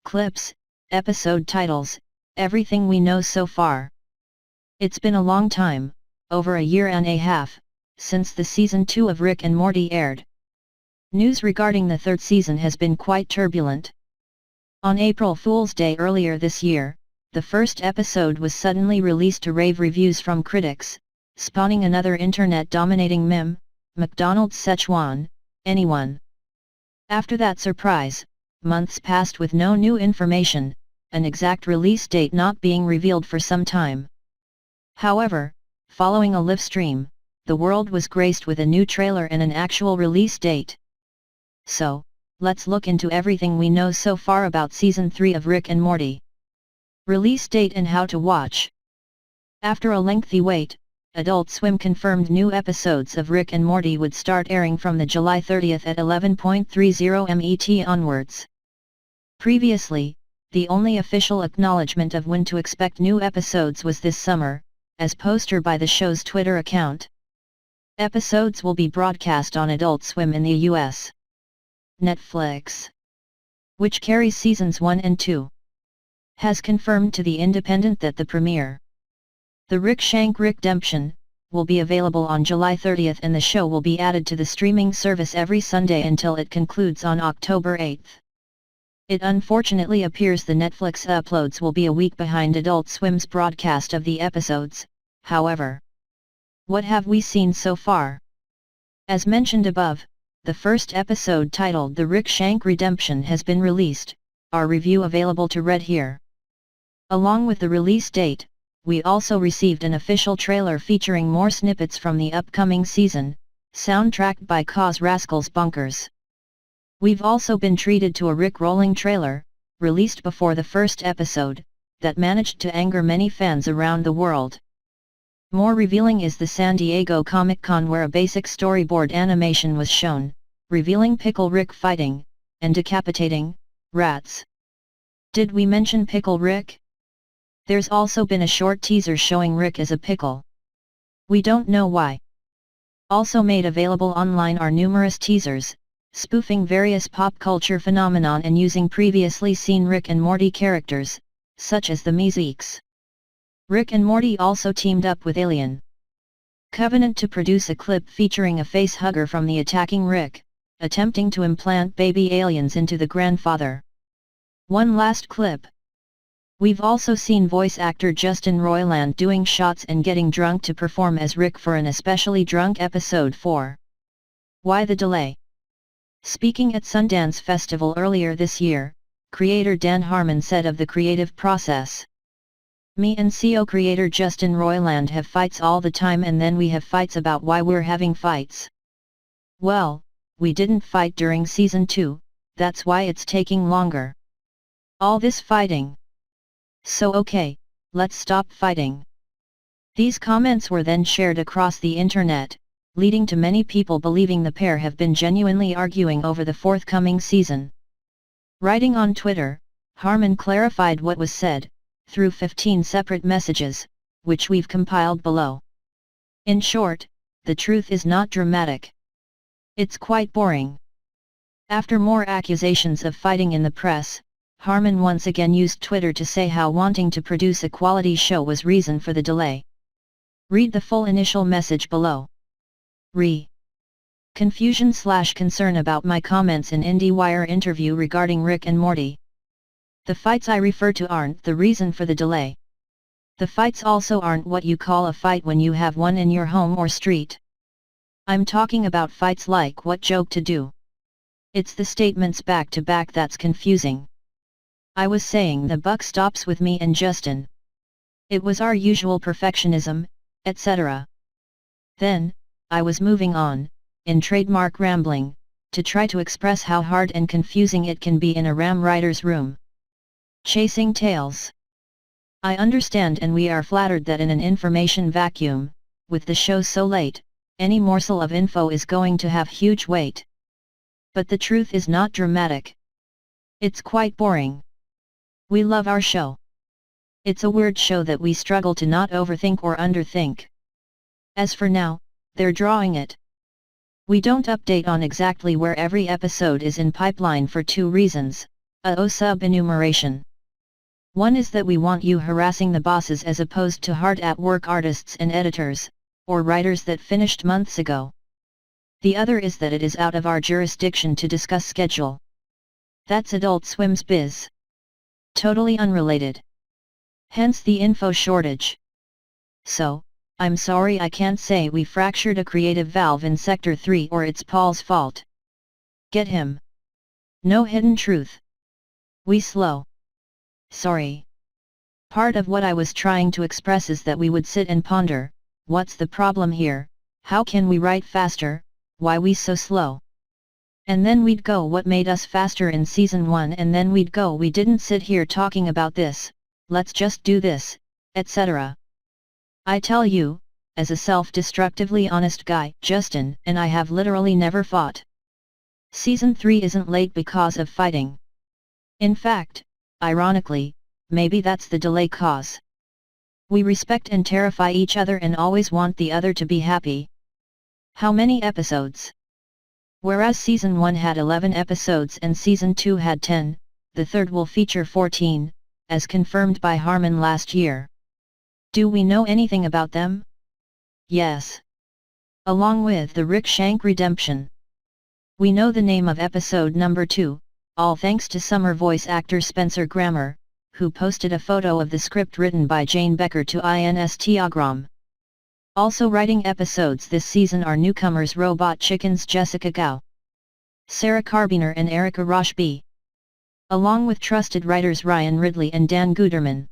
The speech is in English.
clips, episode titles, everything we know so far. It's been a long time, over a year and a half, since the season 2 of Rick and Morty aired. News regarding the third season has been quite turbulent. On April Fool's Day earlier this year, the first episode was suddenly released to rave reviews from critics, spawning another internet-dominating meme, McDonald's Szechuan, anyone. After that surprise, months passed with no new information, an exact release date not being revealed for some time. However, following a live stream, the world was graced with a new trailer and an actual release date. So, let's look into everything we know so far about Season 3 of Rick and Morty. Release date and how to watch. After a lengthy wait, Adult Swim confirmed new episodes of Rick and Morty would start airing from the July 30th at 11:30 MET onwards. Previously, the only official acknowledgement of when to expect new episodes was this summer, as posted by the show's Twitter account. Episodes will be broadcast on Adult Swim in the US. Netflix, which carries seasons 1 and 2, has confirmed to The Independent that the premiere, The Rick Shank Rickdemption, will be available on July 30th and the show will be added to the streaming service every Sunday until it concludes on October 8th. It unfortunately appears the Netflix uploads will be a week behind Adult Swim's broadcast of the episodes, however. What have we seen so far? As mentioned above, the first episode titled The Rick Shank Redemption has been released, our review available to read here. Along with the release date, we also received an official trailer featuring more snippets from the upcoming season, soundtracked by Cause Rascals Bunkers. We've also been treated to a Rick-rolling trailer, released before the first episode, that managed to anger many fans around the world. More revealing is the San Diego Comic-Con where a basic storyboard animation was shown, revealing Pickle Rick fighting, and decapitating, rats. Did we mention Pickle Rick? There's also been a short teaser showing Rick as a pickle. We don't know why. Also made available online are numerous teasers, spoofing various pop culture phenomenon and using previously seen Rick and Morty characters, such as the Meeseeks. Rick and Morty also teamed up with Alien Covenant to produce a clip featuring a face-hugger from the attacking Rick, attempting to implant baby aliens into the grandfather. One last clip. We've also seen voice actor Justin Roiland doing shots and getting drunk to perform as Rick for an especially drunk episode 4. Why the delay? Speaking at Sundance Festival earlier this year, creator Dan Harmon said of the creative process. Me and CO creator Justin Roiland have fights all the time and then we have fights about why we're having fights. Well, we didn't fight during season 2, that's why it's taking longer. All this fighting. So okay, let's stop fighting. These comments were then shared across the internet, leading to many people believing the pair have been genuinely arguing over the forthcoming season. Writing on Twitter, Harmon clarified what was said, through 15 separate messages, which we've compiled below. In short, the truth is not dramatic. It's quite boring. After more accusations of fighting in the press, Harmon once again used Twitter to say how wanting to produce a quality show was reason for the delay. Read the full initial message below. Confusion/concern about my comments in IndieWire interview regarding Rick and Morty. The fights I refer to aren't the reason for the delay. The fights also aren't what you call a fight when you have one in your home or street. I'm talking about fights like what joke to do. It's the statements back to back that's confusing. I was saying the buck stops with me and Justin. It was our usual perfectionism, etc. Then, I was moving on, in trademark rambling, to try to express how hard and confusing it can be in a RAM writer's room. Chasing tails. I understand and we are flattered that in an information vacuum, with the show so late, any morsel of info is going to have huge weight. But the truth is not dramatic. It's quite boring. We love our show. It's a weird show that we struggle to not overthink or underthink. As for now, they're drawing it. We don't update on exactly where every episode is in pipeline for two reasons. A sub-enumeration. One is that we want you harassing the bosses as opposed to hard-at-work artists and editors, or writers that finished months ago. The other is that it is out of our jurisdiction to discuss schedule. That's Adult Swim's biz. Totally unrelated. Hence the info shortage. So, I'm sorry I can't say we fractured a creative valve in Sector 3 or it's Paul's fault. Get him. No hidden truth. We slow. Sorry. Part of what I was trying to express is that we would sit and ponder, what's the problem here, how can we write faster, why we so slow? And then we'd go what made us faster in season 1 and then we'd go we didn't sit here talking about this, let's just do this, etc. I tell you, as a self-destructively honest guy, Justin and I have literally never fought. Season 3 isn't late because of fighting. In fact, ironically, maybe that's the delay cause. We respect and terrify each other and always want the other to be happy. How many episodes? Whereas Season 1 had 11 episodes and Season 2 had 10, the third will feature 14, as confirmed by Harmon last year. Do we know anything about them? Yes. Along with the Rick Shank redemption. We know the name of episode number 2, all thanks to summer voice actor Spencer Grammer, who posted a photo of the script written by Jane Becker to Instagram. Also writing episodes this season are newcomers Robot Chicken's Jessica Gao, Sarah Carbiner and Erica Roshby, along with trusted writers Ryan Ridley and Dan Guterman.